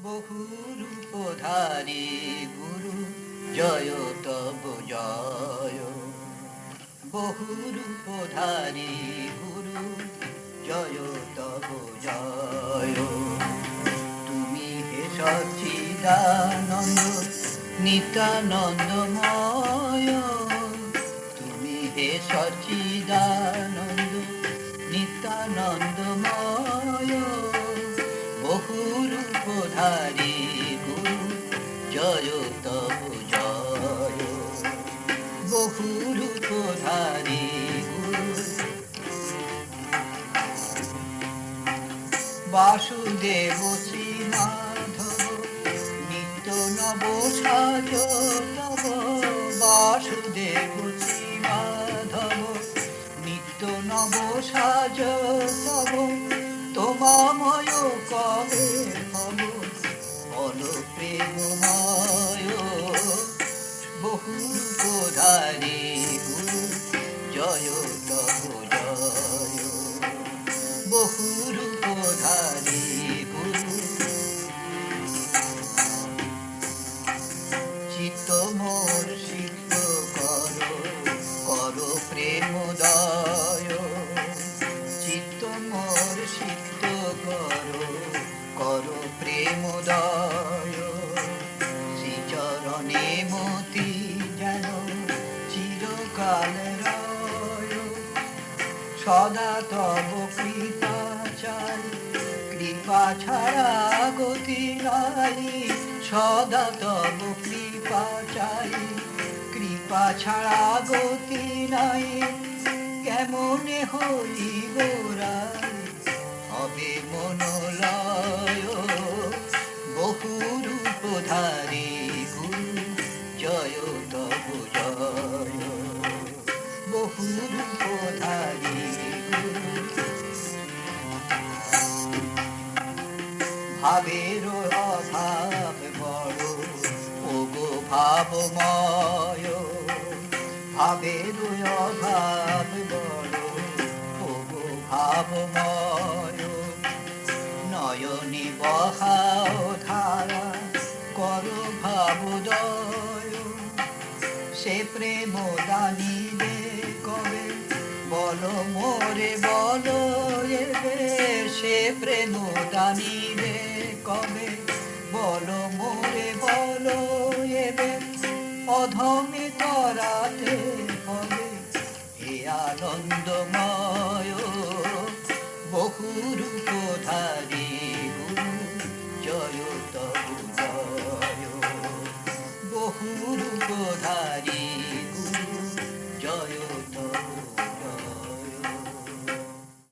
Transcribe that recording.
বহু রূপধারী গুরু জয় তব জয়। বহু রূপধারী গুরু জয় তব জয়। তুমি হে সচ্চিদানন্দ নিত্যানন্দময়। তুমি হে সচ্চিদানন্দ নিত্যানন্দময়। বহু রূপধারী গুরু জয় তব জয়। বহু রূপধারী গুরু বাসুদেব শ্রী মাধব নিত্য নব সাজ তব। বাসুদেব শ্রী মাধব নিত্য নব সাজ তব। তোমাময় কবে হব বল প্রেমময়। বহু রূপধারী গুরু জয় তব জয়। বহু রূপধারী গুরু চিত্ত মোর সিদ্ধ কর কর প্রেমোদয়। চিত্ত মোর সিদ্ধ কর কর প্রেমোদয়। শ্রীচরণে মতি যেন চিরকাল রয়। সদা তব কৃপা চাই কৃপা ছাড়া গতি নাই। সদা তব কৃপা চাই কৃপা ছাড়া গতি নাই। কেমনে হইব রাই হবে মনোলয়। বহু রূপধারী গুরু জয় তব জয়। বহু রূপধারী গুরু ভাবের অভাব বড় ওগো ভাবময়। ভাবের অভাব বড় ওগো ভাবময়। নয়নে বহাও ধারা কর ভাবোদয়। সে প্রেম দানিবে কবে বল মোরে বল এবে। সে প্রেম দানিবে কবে বল মোরে বল এবে। অধমে তরাতে হবে হে আনন্দময়। বহু রূপধারী গুরু জয় তব জয়। বহু রূপধারী